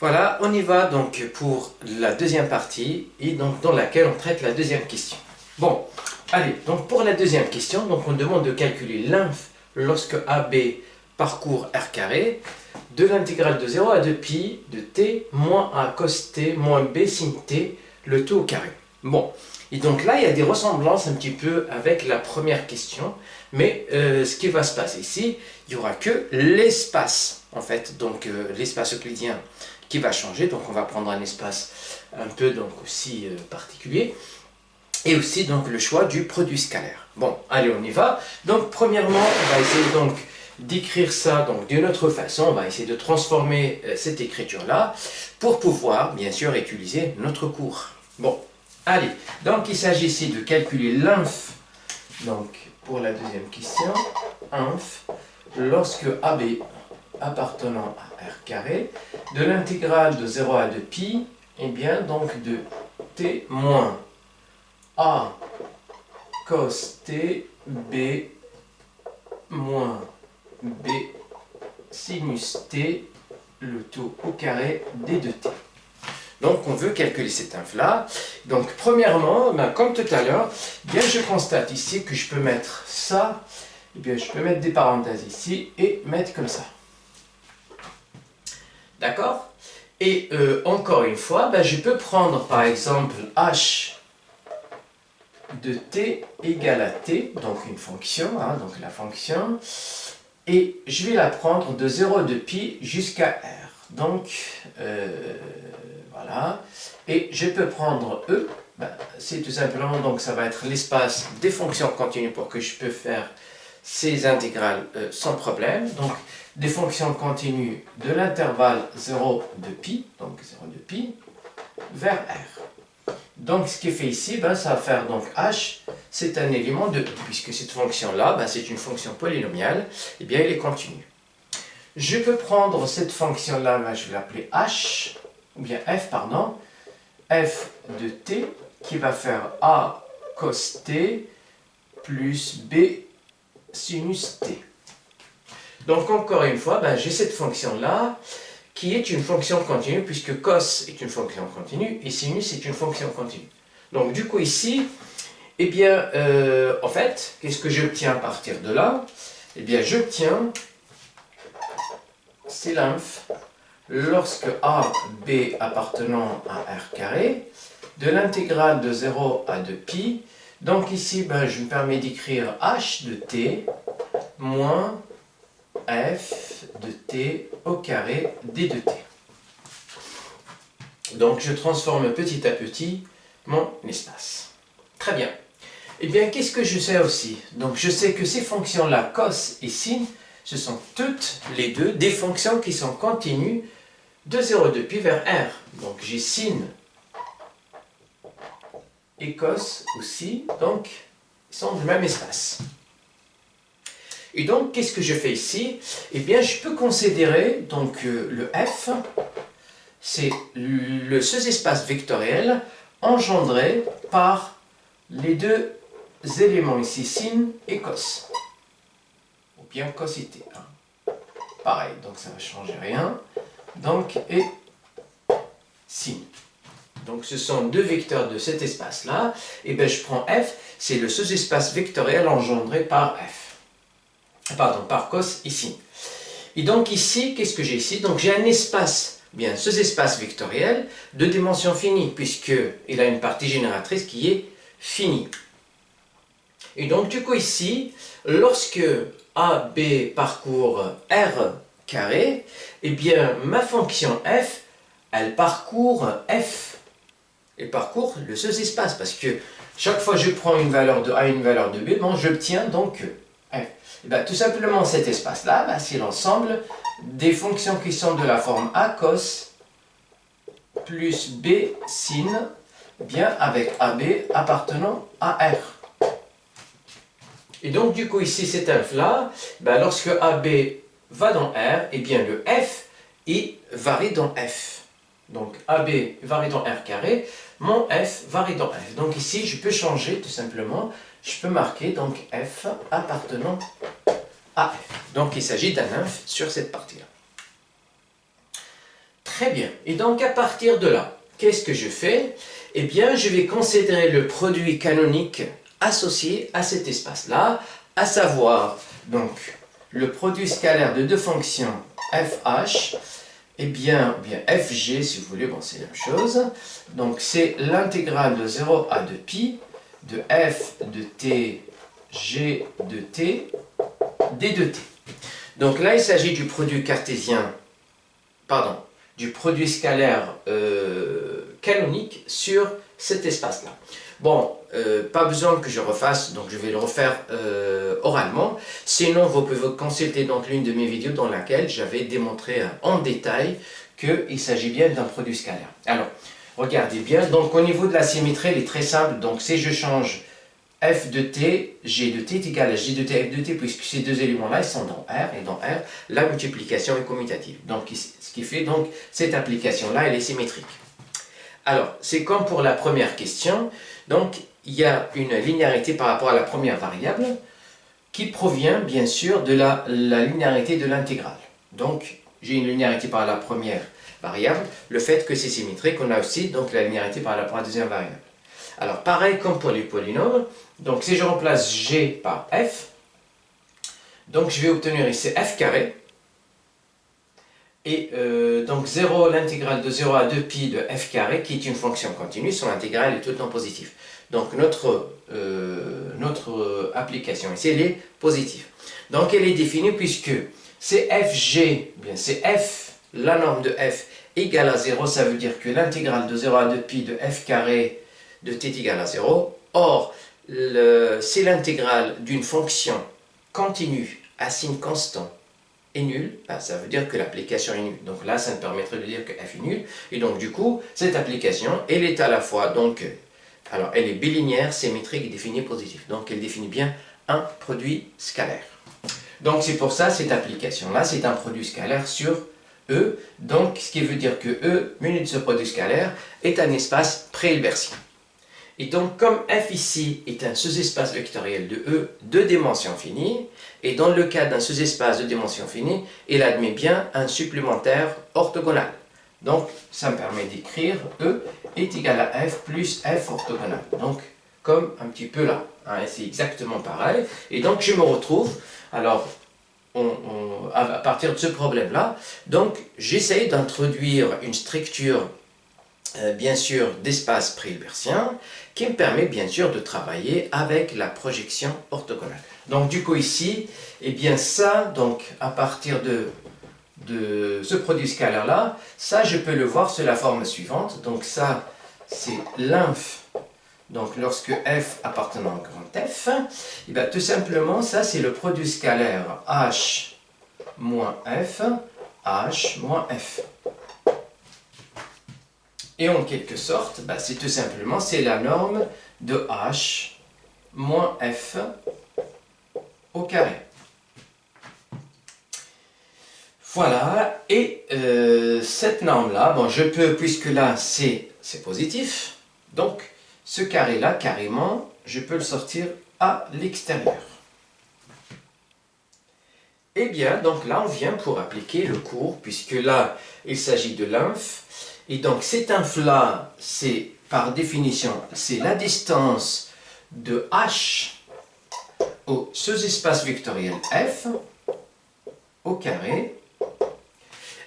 Voilà, on y va donc pour la deuxième partie et donc dans laquelle on traite la deuxième question. Bon, allez, donc pour la deuxième question, donc on demande de calculer l'inf lorsque AB parcourt r carré de l'intégrale de 0 à 2pi de t moins a cos t moins b sin t, le tout au carré. Bon, et donc là il y a des ressemblances un petit peu avec la première question, mais ce qui va se passer ici, il n'y aura que l'espace en fait, donc l'espace euclidien qui va changer, donc on va prendre un espace un peu donc aussi particulier, et aussi donc le choix du produit scalaire. Bon, allez on y va. Donc premièrement, on va essayer donc d'écrire ça donc d'une autre façon, on va essayer de transformer cette écriture-là pour pouvoir bien sûr utiliser notre cours. Bon, allez, donc il s'agit ici de calculer l'inf, donc pour la deuxième question, inf, lorsque AB appartenant à r carré, de l'intégrale de 0 à 2pi, et bien donc de t moins a cos t b moins b sinus t, le tout au carré d de t. Donc on veut calculer cette inf-là. Donc premièrement, comme tout à l'heure, bien je constate ici que je peux mettre ça, et bien je peux mettre des parenthèses ici et mettre comme ça. D'accord? Et encore une fois, je peux prendre par exemple h de t égale à t, donc une fonction, donc la fonction, et je vais la prendre de 0 de pi jusqu'à r. Donc, voilà. Et je peux prendre e, c'est tout simplement, donc ça va être l'espace des fonctions continues pour que je peux faire ces intégrales sans problème. Donc, des fonctions continues de l'intervalle 0 de pi, donc 0 de pi, vers r. Donc, ce qui est fait ici, ça va faire donc h, c'est un élément de, puisque cette fonction-là, c'est une fonction polynomiale, et bien elle est continue. Je peux prendre cette fonction-là, je vais l'appeler h, ou bien f, pardon, f de t, qui va faire a cos t plus b sinus t. Donc encore une fois, j'ai cette fonction-là qui est une fonction continue, puisque cos est une fonction continue et sinus est une fonction continue. Donc du coup ici, eh bien, en fait, qu'est-ce que j'obtiens à partir de là? Eh bien, j'obtiens, c'est l'inf, lorsque a, b appartenant à r carré, de l'intégrale de 0 à 2pi, donc ici, je me permets d'écrire h de t moins f de t au carré d de t. Donc je transforme petit à petit mon espace. Très bien. Et bien, qu'est-ce que je sais aussi? Donc je sais que ces fonctions-là, cos et sin, ce sont toutes les deux des fonctions qui sont continues de 0 de pi vers r. Donc j'ai sin et cos aussi, donc ils sont du même espace. Et donc, qu'est-ce que je fais ici? Eh bien, je peux considérer donc le f, c'est le sous-espace vectoriel engendré par les deux éléments ici, sin et cos. Ou bien cos et t. Pareil, donc ça ne va changer rien. Donc, et sin. Donc, ce sont deux vecteurs de cet espace-là. Et bien, je prends f, c'est le sous-espace vectoriel engendré par f. Pardon, par cos ici. Et donc ici, qu'est-ce que j'ai ici? Donc j'ai un espace, bien ce espace vectoriel de dimension finie, puisqu'il a une partie génératrice qui est finie. Et donc du coup ici, lorsque AB parcourt R carré, eh bien ma fonction f, elle parcourt f. Elle parcourt le sous-espace, parce que chaque fois que je prends une valeur de A et une valeur de B, j'obtiens donc f. Tout simplement cet espace-là, c'est l'ensemble des fonctions qui sont de la forme a cos plus b sin, bien avec AB appartenant à R. Et donc du coup ici cet inf-là, lorsque AB va dans R, et bien le f il varie dans f. Donc AB varie dans R carré, mon f varie dans f. Donc ici je peux changer tout simplement, je peux marquer donc f appartenant à f. Donc il s'agit d'un inf sur cette partie-là. Très bien. Et donc, à partir de là, qu'est-ce que je fais? Eh bien, je vais considérer le produit canonique associé à cet espace-là, à savoir, donc, le produit scalaire de deux fonctions fh, eh bien fg, si vous voulez, bon, c'est la même chose. Donc, c'est l'intégrale de 0 à 2 pi de f de t, g de t, d de t. Donc là, il s'agit du produit cartésien, pardon, du produit scalaire canonique sur cet espace-là. Bon, pas besoin que je refasse, donc je vais le refaire oralement. Sinon, vous pouvez consulter donc l'une de mes vidéos dans laquelle j'avais démontré en détail qu'il s'agit bien d'un produit scalaire. Alors, regardez bien. Donc, au niveau de la symétrie, elle est très simple. Donc, si je change f de t, g de t est égal à g de t, f de t, puisque ces deux éléments-là, ils sont dans R, et dans R, la multiplication est commutative. Donc, ce qui fait donc cette application-là, elle est symétrique. Alors, c'est comme pour la première question. Donc, il y a une linéarité par rapport à la première variable qui provient, bien sûr, de la linéarité de l'intégrale. Donc, j'ai une linéarité par la première variable. Le fait que c'est symétrique, on a aussi donc la linéarité par rapport à la deuxième variable. Alors, pareil comme pour les polynômes. Donc, si je remplace g par f, donc je vais obtenir ici f carré. Et donc 0, l'intégrale de 0 à 2 pi de f carré, qui est une fonction continue, son intégrale est tout le temps positive. Donc notre application ici, elle est positive. Donc elle est définie puisque c'est fg, bien c'est f, la norme de f égale à 0, ça veut dire que l'intégrale de 0 à 2 pi de f carré de t est égale à 0. Or, c'est l'intégrale d'une fonction continue à signe constant est nul, ça veut dire que l'application est nulle. Donc là, ça me permettrait de dire que f est nul. Et donc du coup, cette application, elle est à la fois, donc, alors elle est bilinéaire, symétrique et définie positive. Donc elle définit bien un produit scalaire. Donc c'est pour ça, cette application-là, c'est un produit scalaire sur E. Donc ce qui veut dire que E, muni de ce produit scalaire, est un espace pré-hilbertien. Et donc, comme f ici est un sous-espace vectoriel de E de dimension finie, et dans le cas d'un sous-espace de dimension finie, il admet bien un supplémentaire orthogonal. Donc, ça me permet d'écrire E est égal à f plus f orthogonal. Donc, comme un petit peu là. Hein, c'est exactement pareil. Et donc, je me retrouve, alors, à partir de ce problème-là, donc, j'essaye d'introduire une structure bien sûr d'espace pré-hilbertien qui me permet bien sûr de travailler avec la projection orthogonale. Donc du coup ici, eh bien ça, donc à partir de ce produit scalaire là, ça je peux le voir sous la forme suivante. Donc ça c'est l'inf, donc lorsque f appartenant à grand F, eh bien tout simplement ça c'est le produit scalaire h moins f, h moins f. Et en quelque sorte, c'est tout simplement, c'est la norme de h moins f au carré. Voilà, et cette norme-là, bon, je peux, puisque là c'est positif, donc ce carré-là, carrément, je peux le sortir à l'extérieur. Eh bien, donc là on vient pour appliquer le cours, puisque là il s'agit de l'inf. Et donc cet inf-là, c'est par définition, c'est la distance de h au sous-espace vectoriel f au carré.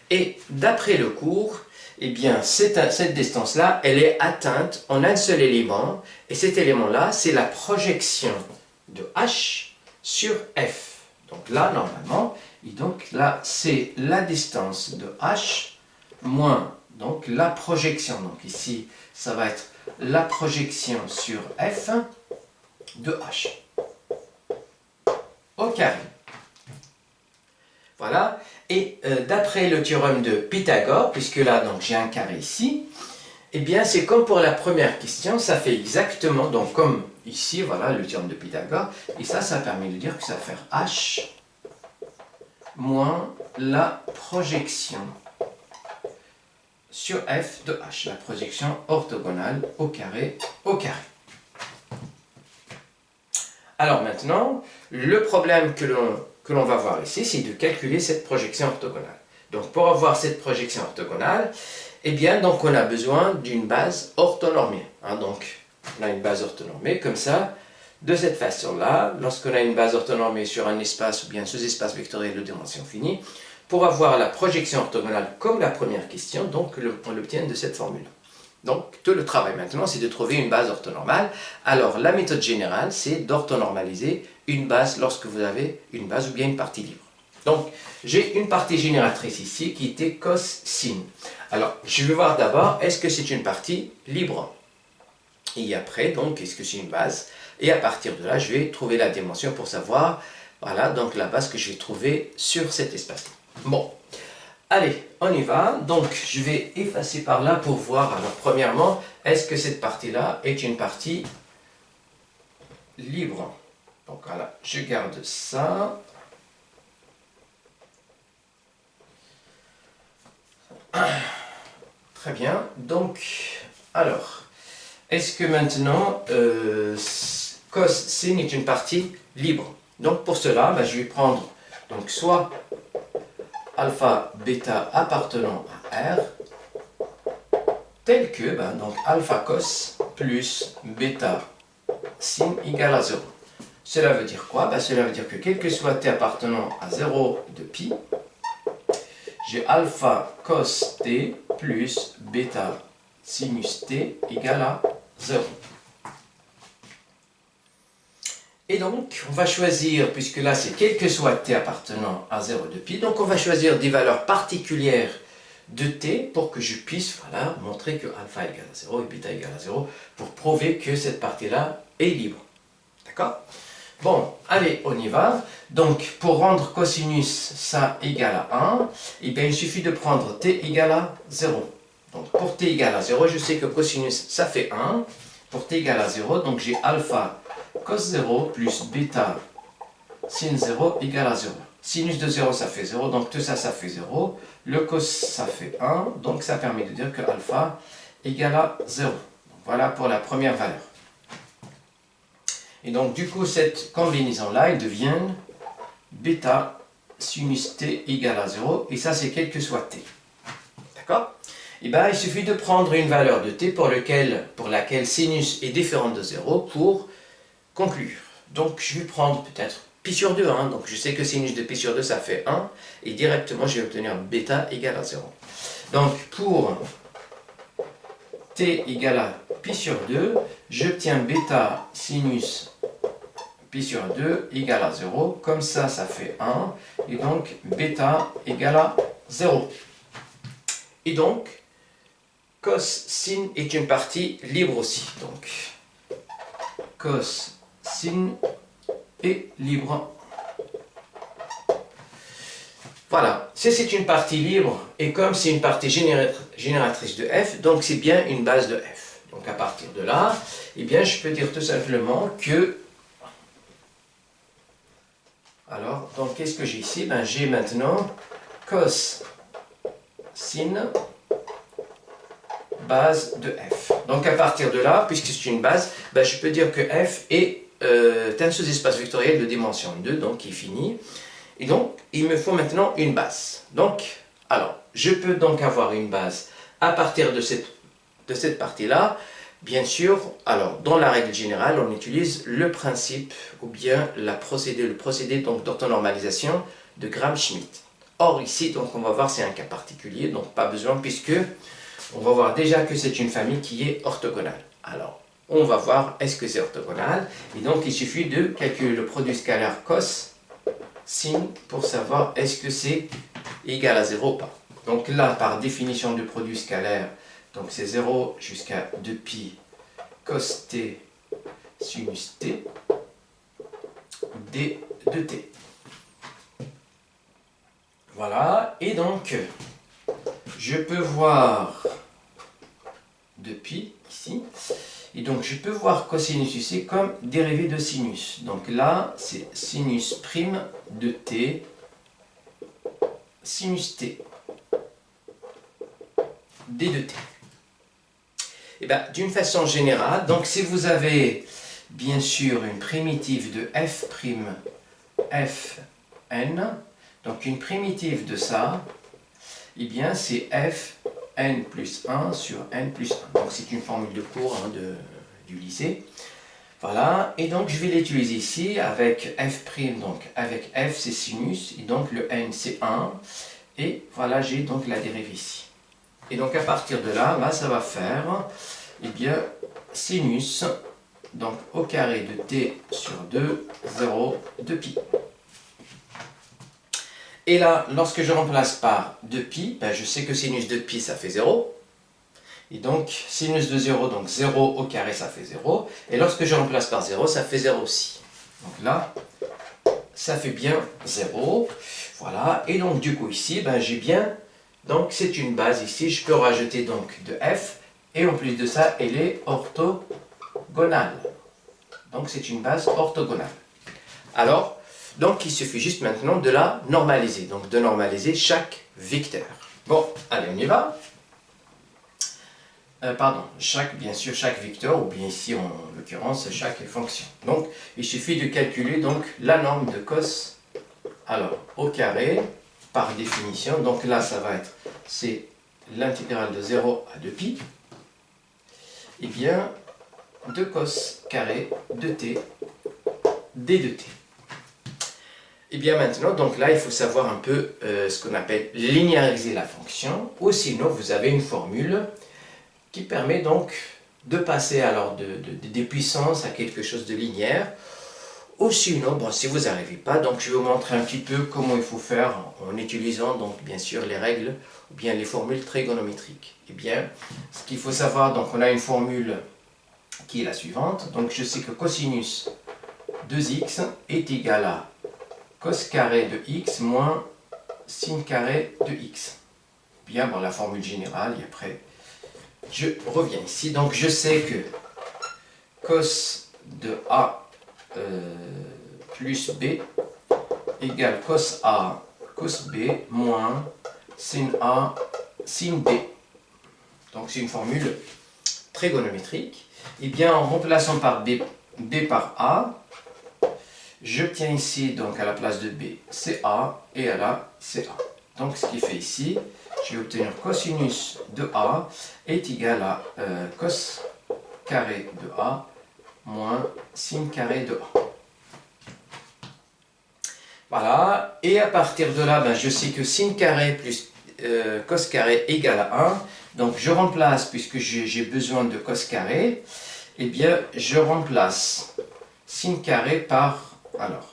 Et d'après le cours, eh bien cette distance-là, elle est atteinte en un seul élément. Et cet élément-là, c'est la projection de h sur f. Donc là, normalement, et donc là, c'est la distance de h moins donc la projection, donc ici ça va être la projection sur f de h au carré. Voilà, et d'après le théorème de Pythagore, puisque là donc j'ai un carré ici, eh bien c'est comme pour la première question, ça fait exactement, donc comme ici, voilà le théorème de Pythagore, et ça permet de dire que ça va faire h moins la projection sur f de h, la projection orthogonale au carré au carré. Alors maintenant, le problème que l'on va voir ici, c'est de calculer cette projection orthogonale. Donc pour avoir cette projection orthogonale, eh bien donc on a besoin d'une base orthonormée. Donc on a une base orthonormée comme ça, de cette façon-là, lorsqu'on a une base orthonormée sur un espace ou bien sous-espace vectoriel de dimension finie, pour avoir la projection orthogonale comme la première question, donc on l'obtient de cette formule. Donc tout le travail maintenant, c'est de trouver une base orthonormale. Alors la méthode générale, c'est d'orthonormaliser une base lorsque vous avez une base ou bien une partie libre. Donc j'ai une partie génératrice ici qui était cos sin. Alors je vais voir d'abord, est-ce que c'est une partie libre? Et après, donc, est-ce que c'est une base? Et à partir de là, je vais trouver la dimension pour savoir, voilà, donc la base que je vais trouver sur cet espace-là. Bon, allez, on y va. Donc, je vais effacer par là pour voir. Alors, premièrement, est-ce que cette partie-là est une partie libre? Donc, voilà, je garde ça. Très bien. Donc, alors, est-ce que maintenant, cos sin est une partie libre? Donc, pour cela, je vais prendre donc, soit alpha, bêta appartenant à R, tel que donc, alpha cos plus bêta sin égale à 0. Cela veut dire quoi? Cela veut dire que quel que soit t appartenant à 0 de pi, j'ai alpha cos t plus bêta sinus t égale à 0. Et donc, on va choisir, puisque là c'est quel que soit t appartenant à 0 de pi, donc on va choisir des valeurs particulières de t pour que je puisse montrer que alpha égale à 0 et bêta égale à 0 pour prouver que cette partie-là est libre. D'accord? Bon, allez, on y va. Donc, pour rendre cosinus ça égale à 1, eh bien, il suffit de prendre t égale à 0. Donc, pour t égale à 0, je sais que cosinus ça fait 1. Pour t égale à 0, donc j'ai alpha cos 0 plus bêta sin 0 égale à 0. Sinus de 0, ça fait 0, donc tout ça, ça fait 0. Le cos, ça fait 1, donc ça permet de dire que alpha égale à 0. Donc, voilà pour la première valeur. Et donc, du coup, cette combinaison-là, elle devient bêta sinus t égale à 0, et ça, c'est quel que soit t. D'accord? Et bien, il suffit de prendre une valeur de t pour laquelle sinus est différent de 0 pour conclure. Donc, je vais prendre peut-être pi sur 2, donc je sais que sinus de pi sur 2, ça fait 1, et directement, je vais obtenir bêta égale à 0. Donc, pour t égale à pi sur 2, j'obtiens bêta sinus pi sur 2 égale à 0, comme ça, ça fait 1, et donc bêta égale à 0. Et donc, cos sin est une partie libre aussi. Donc, cos sin est libre. Voilà, si c'est une partie libre, et comme c'est une partie génératrice de f, donc c'est bien une base de f. Donc à partir de là, eh bien, je peux dire tout simplement que... Alors, donc qu'est-ce que j'ai ici? J'ai maintenant cos sin base de f. Donc à partir de là, puisque c'est une base, je peux dire que f est un sous-espace vectoriel de dimension 2, donc qui est fini. Et donc, il me faut maintenant une base. Donc, alors, je peux donc avoir une base à partir de cette partie-là. Bien sûr, alors, dans la règle générale, on utilise le principe ou bien le procédé d'orthonormalisation de Gram-Schmidt. Or, ici, donc, on va voir, c'est un cas particulier, donc pas besoin, puisque on va voir déjà que c'est une famille qui est orthogonale. Alors, on va voir est-ce que c'est orthogonal. Et donc, il suffit de calculer le produit scalaire cos sin pour savoir est-ce que c'est égal à 0 ou pas. Donc là, par définition du produit scalaire, donc c'est 0 jusqu'à 2pi cos t sinus t d de t. Voilà, et donc je peux voir 2pi ici, et donc je peux voir cosinus ici comme dérivée de sinus. Donc là, c'est sinus prime de t sinus t d de t. Et bien, d'une façon générale, donc si vous avez bien sûr une primitive de f' fn, donc une primitive de ça, eh bien c'est f n plus 1 sur n plus 1. Donc c'est une formule de cours hein, du lycée. Voilà, et donc je vais l'utiliser ici avec f', donc avec f c'est sinus, et donc le n c'est 1, et voilà j'ai donc la dérivée ici. Et donc à partir de là, ça va faire, eh bien, sinus, donc au carré de t sur 2, 0 de pi. Et là, lorsque je remplace par 2pi, je sais que sinus de pi ça fait 0. Et donc, sinus de 0, donc 0 au carré, ça fait 0. Et lorsque je remplace par 0, ça fait 0 aussi. Donc là, ça fait bien 0. Voilà. Et donc, du coup, ici, j'ai bien... Donc, c'est une base ici. Je peux rajouter donc de f. Et en plus de ça, elle est orthogonale. Donc, c'est une base orthogonale. Alors, donc, il suffit juste maintenant de la normaliser. Donc, de normaliser chaque vecteur. Bon, allez, on y va. Bien sûr, chaque vecteur, ou bien ici en l'occurrence, chaque fonction. Donc, il suffit de calculer donc, la norme de cos, alors, au carré, par définition. Donc là, ça va être, c'est l'intégrale de 0 à 2pi, et bien, de cos carré de t, d de t. Et bien maintenant, donc là, il faut savoir un peu ce qu'on appelle linéariser la fonction, ou sinon, vous avez une formule qui permet donc de passer alors des puissances à quelque chose de linéaire. Ou sinon, si vous n'arrivez pas, donc je vais vous montrer un petit peu comment il faut faire en utilisant donc bien sûr les règles ou bien les formules trigonométriques. Et bien, ce qu'il faut savoir, donc on a une formule qui est la suivante. Donc je sais que cosinus 2x est égal à cos carré de x moins sin carré de x. Bien, la formule générale, et après je reviens ici. Donc je sais que cos de A plus B égale cos A cos B moins sin A sin B. Donc c'est une formule trigonométrique. Et bien en remplaçant par B par A, j'obtiens ici donc à la place de B c'est A et à la c'est A. Donc ce qui fait ici, je vais obtenir cosinus de A est égal à cos carré de A moins sin carré de A. Voilà, et à partir de là, je sais que sin carré plus cos carré égale à 1. Donc je remplace, puisque j'ai besoin de cos carré, eh bien je remplace sin carré par, alors,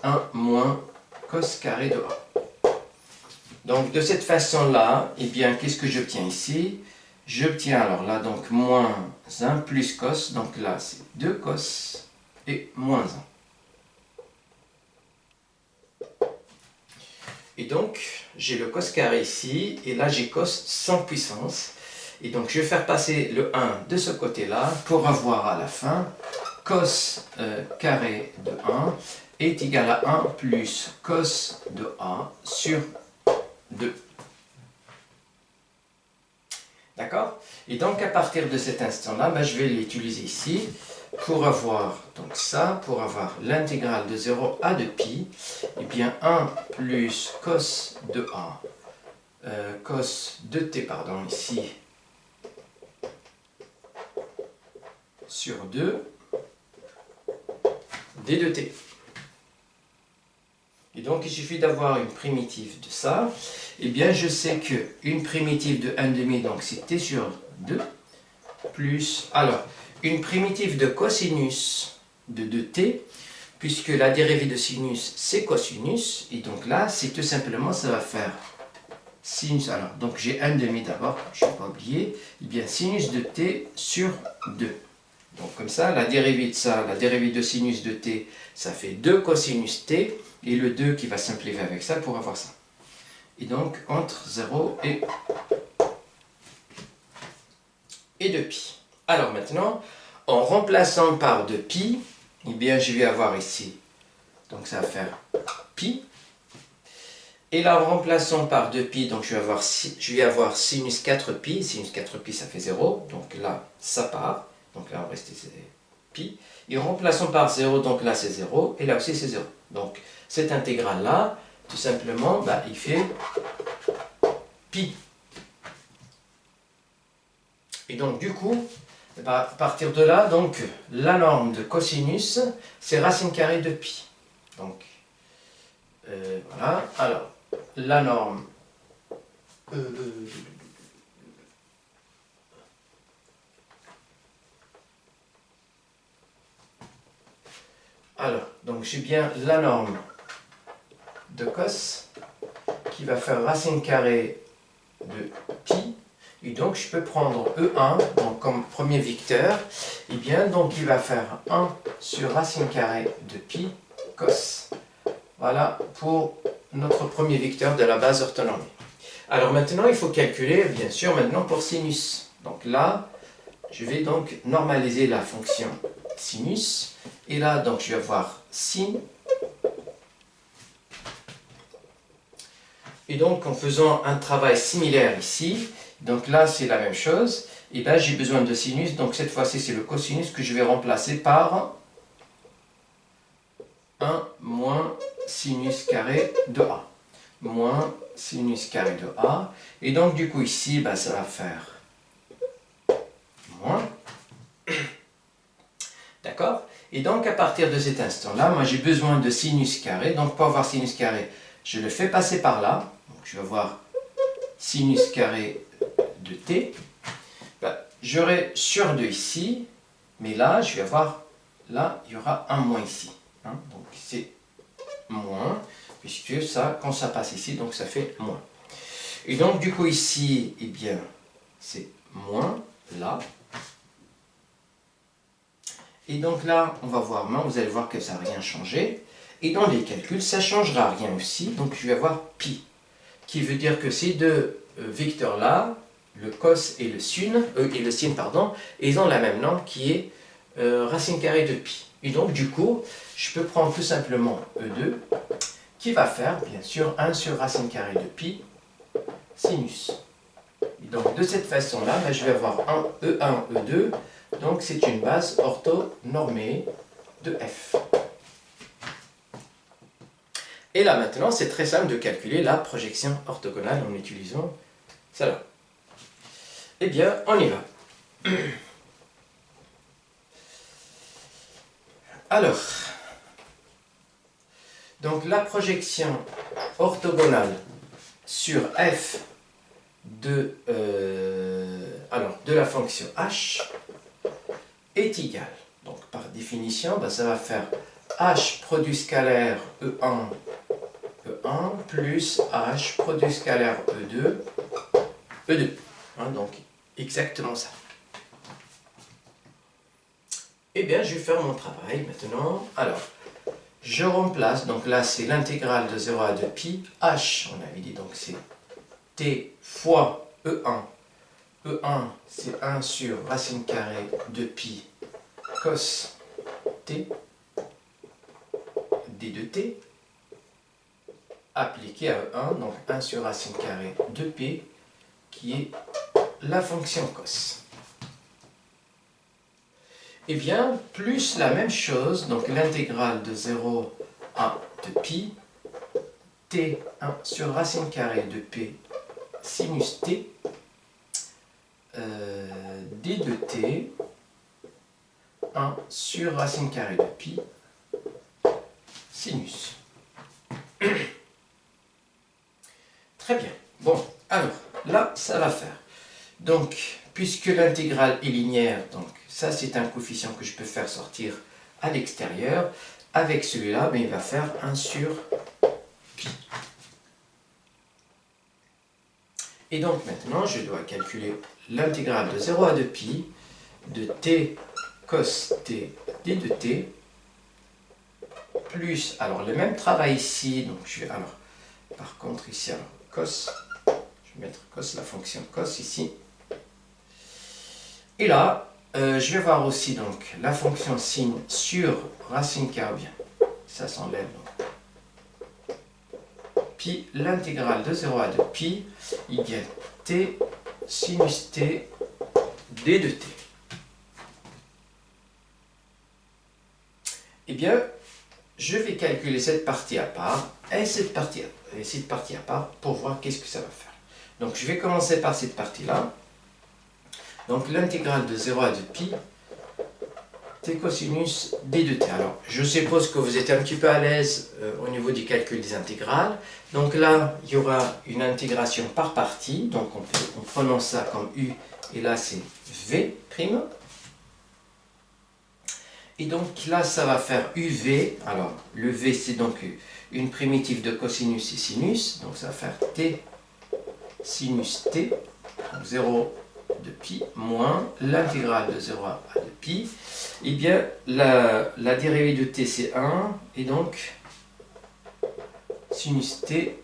1 moins cos carré de A. Donc de cette façon-là, eh bien qu'est-ce que j'obtiens ici? J'obtiens alors là donc moins 1 plus cos, donc là c'est 2 cos et moins 1. Et donc j'ai le cos carré ici, et là j'ai cos sans puissance. Et donc je vais faire passer le 1 de ce côté-là pour avoir à la fin cos carré de 1 est égal à 1 plus cos de A sur 2. D'accord? Et donc à partir de cet instant-là, je vais l'utiliser ici pour avoir donc ça, pour avoir l'intégrale de 0 à 2pi, et bien 1 plus cos de A, cos de t, pardon, ici, sur 2, d de t. Et donc il suffit d'avoir une primitive de ça, et bien je sais qu'une primitive de 1,5, donc c'est t sur 2, plus, alors, une primitive de cosinus de 2t, puisque la dérivée de sinus c'est cosinus, et donc là c'est tout simplement, ça va faire sinus, alors donc j'ai 1,5 d'abord, je ne vais pas oublier, et bien sinus de t sur 2. Donc comme ça, la dérivée de ça, la dérivée de sinus de t, ça fait 2 cosinus t, et le 2 qui va simplifier avec ça pour avoir ça. Et donc entre 0 et 2pi. Alors maintenant, en remplaçant par 2pi, eh bien je vais avoir ici, donc ça va faire pi. Et là, en remplaçant par 2pi, donc je vais avoir sinus 4pi. Sinus 4pi, ça fait 0. Donc là, ça part. Donc là, on reste pi. Et en remplaçant par 0, donc là, c'est 0. Et là aussi, c'est 0. Donc cette intégrale-là, tout simplement, il fait pi. Et donc du coup, à partir de là, donc la norme de cosinus, c'est racine carrée de pi. Donc voilà, alors la norme alors, donc j'ai bien la norme de cos qui va faire racine carrée de pi, et donc je peux prendre E1 donc, comme premier vecteur, et bien donc il va faire 1 sur racine carrée de pi cos. Voilà pour notre premier vecteur de la base orthonormée. Alors maintenant il faut calculer bien sûr maintenant pour sinus. Donc là je vais donc normaliser la fonction sinus, et là donc je vais avoir sin. Et donc en faisant un travail similaire ici, donc là c'est la même chose, et là j'ai besoin de sinus, donc cette fois-ci c'est le cosinus que je vais remplacer par 1 moins sinus carré de A. Moins sinus carré de A, et donc du coup ici ben, ça va faire moins. D'accord? Et donc à partir de cet instant-là, moi j'ai besoin de sinus carré, donc pour avoir sinus carré, je le fais passer par là. Donc je vais avoir sinus carré de t. Ben, j'aurai sur 2 ici, mais là, je vais avoir, là, il y aura un moins ici. Hein, donc c'est moins, puisque ça, quand ça passe ici, donc ça fait moins. Et donc du coup ici, eh bien, c'est moins, là. Et donc là, on va voir, vous allez voir que ça n'a rien changé. Et dans les calculs, ça ne changera rien aussi. Donc je vais avoir pi, qui veut dire que ces deux vecteurs-là, le cos et le sin, pardon, ils ont la même norme qui est racine carrée de pi. Et donc du coup, je peux prendre tout simplement E2, qui va faire bien sûr 1 sur racine carrée de pi sinus. Et donc de cette façon-là, ben, je vais avoir un E1, E2, donc c'est une base orthonormée de f. Et là maintenant, c'est très simple de calculer la projection orthogonale en utilisant celle-là. Eh bien, on y va. Alors, donc la projection orthogonale sur f de la fonction h est égale. Donc par définition, ben, ça va faire h produit scalaire E1 plus h produit scalaire E2. Hein, donc exactement ça. Eh bien, je vais faire mon travail maintenant. Alors, je remplace, donc là c'est l'intégrale de 0 à 2 pi, h, on avait dit donc c'est t fois E1. E1 c'est 1 sur racine carrée de pi cos t d de t, appliqué à E1, donc 1 sur racine carrée de p, qui est la fonction cos. Et bien, plus la même chose, donc l'intégrale de 0 à de pi, t1 sur racine carrée de p sinus t, d de t, 1 sur racine carrée de pi sinus. Très bien. Bon, alors, là, ça va faire. Donc, puisque l'intégrale est linéaire, donc ça c'est un coefficient que je peux faire sortir à l'extérieur. Avec celui-là, ben, il va faire 1 sur pi. Et donc maintenant, je dois calculer l'intégrale de 0 à 2 pi de t cos t d de t plus, alors le même travail ici, donc je vais, alors, par contre ici, alors, cos, je vais mettre cos, la fonction cos ici. Et là, je vais voir aussi donc la fonction sin sur racine carrée, bien, ça s'enlève, pi, l'intégrale de 0 à 2 pi, égale t sinus t d de t. Eh bien, je vais calculer cette partie à part et cette partie à part pour voir qu'est-ce que ça va faire. Donc je vais commencer par cette partie-là. Donc l'intégrale de 0 à 2pi t cosinus d de t. Alors je suppose que vous êtes un petit peu à l'aise au niveau du calcul des intégrales. Donc là, il y aura une intégration par partie. Donc on prononce ça comme u, et là c'est v'. Et donc là, ça va faire uv. Alors le v, c'est donc une primitive de cosinus et sinus. Donc ça va faire t sinus t, donc 0 de pi, moins l'intégrale de 0 à 2pi. Et bien, la dérivée de t, c'est 1, et donc sinus t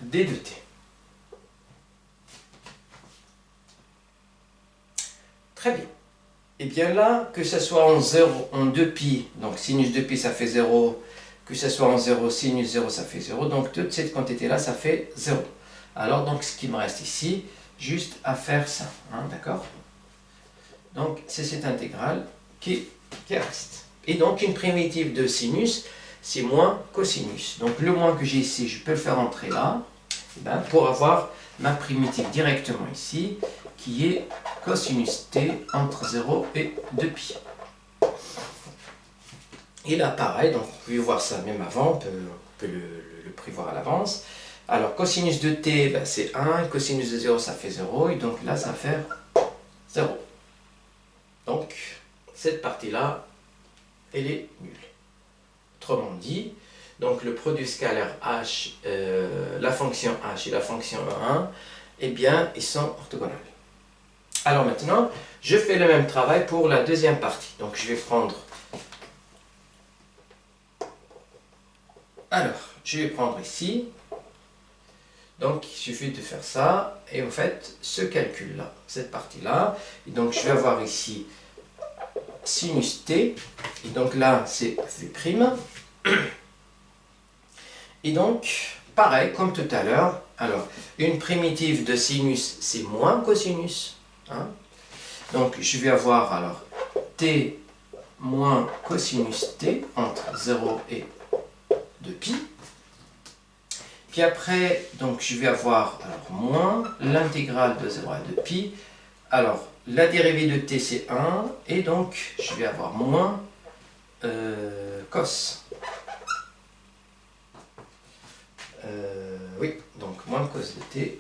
d de t. Très bien. Et bien là, que ce soit en 2pi, donc sinus 2pi ça fait 0, que ce soit en 0, sinus 0 ça fait 0, donc toute cette quantité-là ça fait 0. Alors donc ce qui me reste ici, juste à faire ça, hein, d'accord? Donc c'est cette intégrale qui reste. Et donc une primitive de sinus, c'est moins cosinus. Donc le moins que j'ai ici, je peux le faire entrer là, pour avoir ma primitive directement ici, qui est cosinus t entre 0 et 2pi. Et là pareil, donc vous pouvez voir ça même avant, on peut le prévoir à l'avance. Alors cosinus de t, c'est 1, cosinus de 0 ça fait 0, et donc là ça va faire 0. Donc cette partie-là, elle est nulle. Autrement dit, donc le produit scalaire h, la fonction h et la fonction 1, eh bien ils sont orthogonales. Alors maintenant, je fais le même travail pour la deuxième partie. Donc je vais prendre... Alors, je vais prendre ici. Donc il suffit de faire ça. Et en fait, ce calcul-là, cette partie-là. Et donc je vais avoir ici sinus t. Et donc là, c'est v'. Et donc, pareil, comme tout à l'heure. Alors, une primitive de sinus, c'est moins cosinus. Hein? Donc je vais avoir alors t moins cosinus t entre 0 et 2pi. Puis après, donc je vais avoir alors moins l'intégrale de 0 à 2pi. Alors la dérivée de t c'est 1, et donc je vais avoir moins cos. Oui, donc moins cos de t.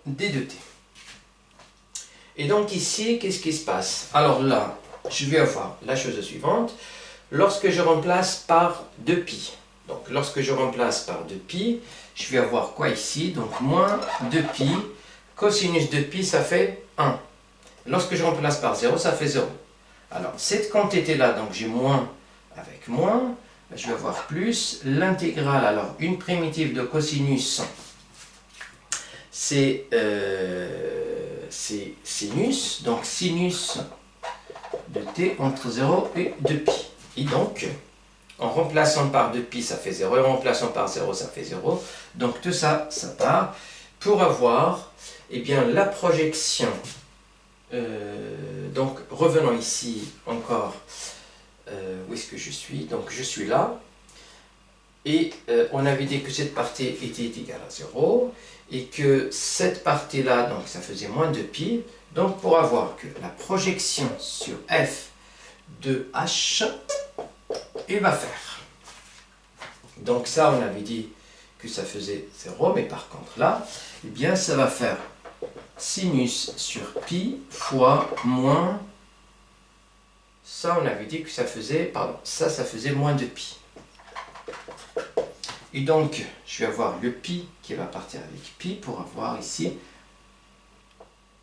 d de t. Et donc ici, qu'est-ce qui se passe? Alors là, je vais avoir la chose suivante. Lorsque je remplace par 2pi, donc lorsque je remplace par 2pi, je vais avoir quoi ici? Donc moins 2pi, cosinus de pi, ça fait 1. Lorsque je remplace par 0, ça fait 0. Alors cette quantité-là, donc j'ai moins avec moins, je vais avoir plus l'intégrale. Alors une primitive de cosinus, c'est sinus, donc sinus de t entre 0 et 2pi. Et donc, en remplaçant par 2pi, ça fait 0, et en remplaçant par 0, ça fait 0. Donc tout ça, ça part pour avoir eh bien, la projection. Donc revenons ici encore, où est-ce que je suis? Donc je suis là. Et on avait dit que cette partie était égale à 0 et que cette partie-là, donc ça faisait moins de pi. Donc pour avoir que la projection sur f de h, il va faire. Donc ça, on avait dit que ça faisait 0, mais par contre là, eh bien ça va faire sinus sur pi fois moins. Ça, on avait dit que ça faisait, pardon, ça faisait moins de pi. Et donc, je vais avoir le pi qui va partir avec pi pour avoir ici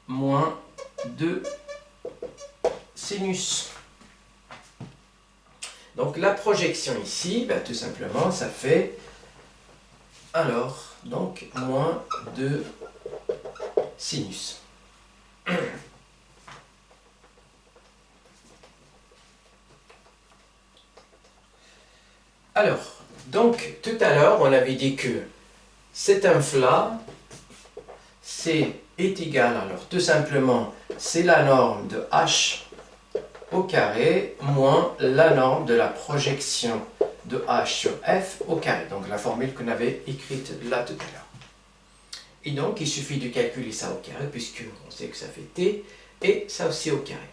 moins 2 sinus. Donc, la projection ici, tout simplement, ça fait, alors, donc, moins 2 sinus. Alors, donc, tout à l'heure, on avait dit que cet inf-là, est égal, alors tout simplement, c'est la norme de h au carré moins la norme de la projection de h sur f au carré. Donc la formule qu'on avait écrite là tout à l'heure. Et donc il suffit de calculer ça au carré puisque on sait que ça fait t et ça aussi au carré.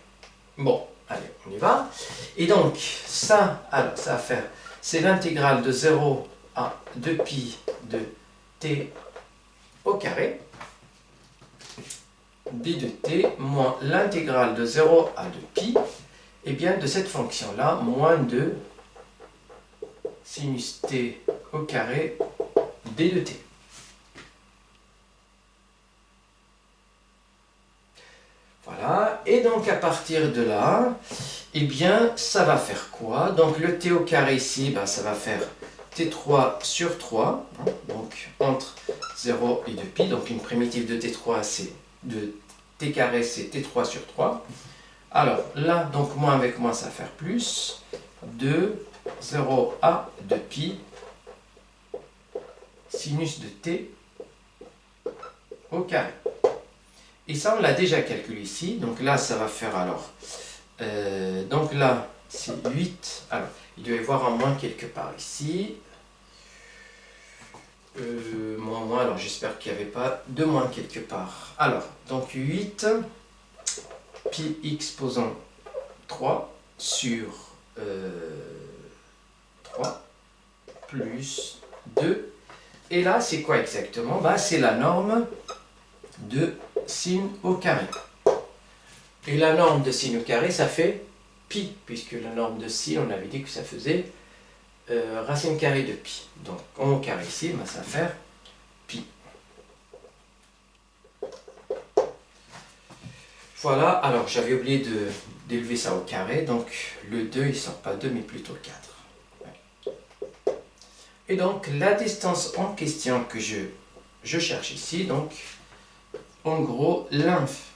Bon, allez, on y va. Et donc ça, alors ça va faire, c'est l'intégrale de 0 à 2pi de t au carré d de t moins l'intégrale de 0 à 2pi, et bien de cette fonction-là, moins 2 sinus t au carré d de t. Voilà, et donc à partir de là, eh bien ça va faire quoi? Donc le t au carré ici, ben, ça va faire t3 sur 3, hein, donc entre 0 et 2pi, donc une primitive de t3 c'est de t carré c'est t3 sur 3. Alors là, donc moins avec moins ça va faire plus, 2, 0 à 2pi, sinus de t au carré. Et ça on l'a déjà calculé ici, donc là ça va faire alors, donc là c'est 8, alors il doit y avoir un moins quelque part ici, moins, alors j'espère qu'il n'y avait pas de moins quelque part. Alors, donc 8 pi x posant 3 sur 3 plus 2. Et là, c'est quoi exactement? Bah, c'est la norme de sin au carré. Et la norme de sin au carré, ça fait pi, puisque la norme de sin, on avait dit que ça faisait racine carrée de pi. Donc, au carré ici, bah, ça va faire pi. Voilà, alors j'avais oublié d'élever ça au carré, donc le 2, il ne sort pas 2, mais plutôt 4. Ouais. Et donc, la distance en question que je cherche ici, donc, en gros, l'inf,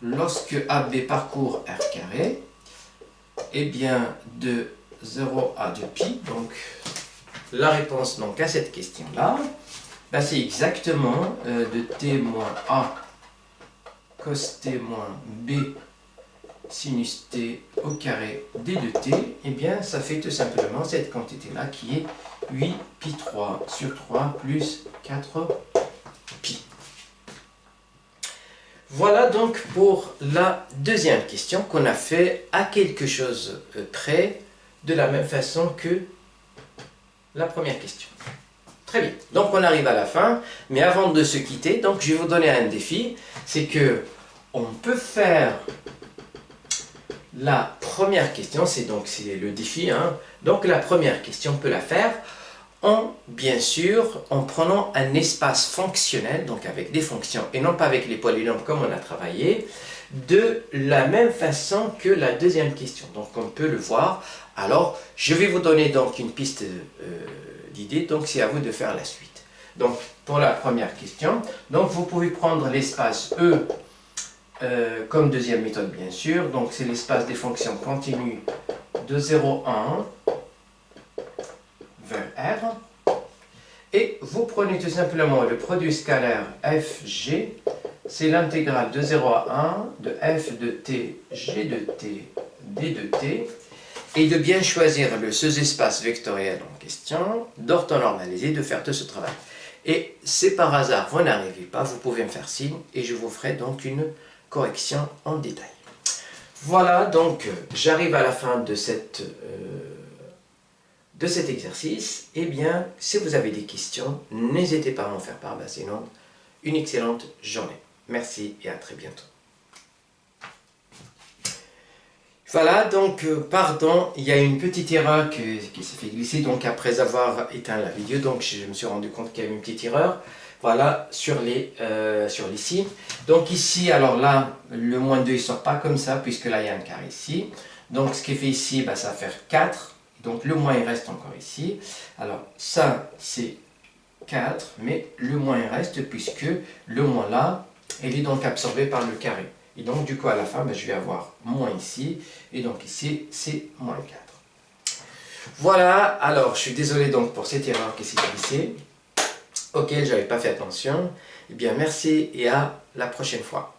lorsque AB parcourt R carré, eh bien, de 0 à 2pi, donc la réponse donc, à cette question-là, ben, c'est exactement de t moins a cos t moins b sinus t au carré d de t, et bien ça fait tout simplement cette quantité-là qui est 8 pi 3 sur 3 plus 4 pi. Voilà donc pour la deuxième question qu'on a fait à quelque chose près, de la même façon que la première question. Très bien, donc on arrive à la fin, mais avant de se quitter, donc je vais vous donner un défi, c'est que on peut faire la première question, c'est le défi, hein. Donc la première question, on peut la faire bien sûr, en prenant un espace fonctionnel, donc avec des fonctions, et non pas avec les polynômes comme on a travaillé, de la même façon que la deuxième question. Donc on peut le voir. Alors, je vais vous donner donc une piste d'idée, donc c'est à vous de faire la suite. Donc, pour la première question, donc vous pouvez prendre l'espace E comme deuxième méthode, bien sûr. Donc, c'est l'espace des fonctions continues de 0 à 1 vers R. Et vous prenez tout simplement le produit scalaire fg, c'est l'intégrale de 0 à 1 de f de t, g de t, d de t, et de bien choisir le sous-espace vectoriel en question, d'orthonormaliser, de faire tout ce travail. Et si par hasard vous n'arrivez pas, vous pouvez me faire signe et je vous ferai donc une correction en détail. Voilà, donc j'arrive à la fin de cet exercice. Eh bien, si vous avez des questions, n'hésitez pas à m'en faire part. Sinon, une excellente journée. Merci et à très bientôt. Voilà, donc, pardon, il y a une petite erreur qui s'est fait glisser, donc après avoir éteint la vidéo, donc je me suis rendu compte qu'il y avait une petite erreur, voilà, sur les signes. Donc ici, alors là, le moins 2, il ne sort pas comme ça, puisque là, il y a un carré ici. Donc, ce qui est fait ici, bah, ça va faire 4, donc le moins, il reste encore ici. Alors, ça, c'est 4, mais le moins, il reste, puisque le moins là, il est donc absorbé par le carré. Et donc, du coup, à la fin, ben, je vais avoir moins ici. Et donc, ici, c'est moins 4. Voilà. Alors, je suis désolé donc pour cette erreur qui s'est glissée, auquel je n'avais pas fait attention. Eh bien, merci et à la prochaine fois.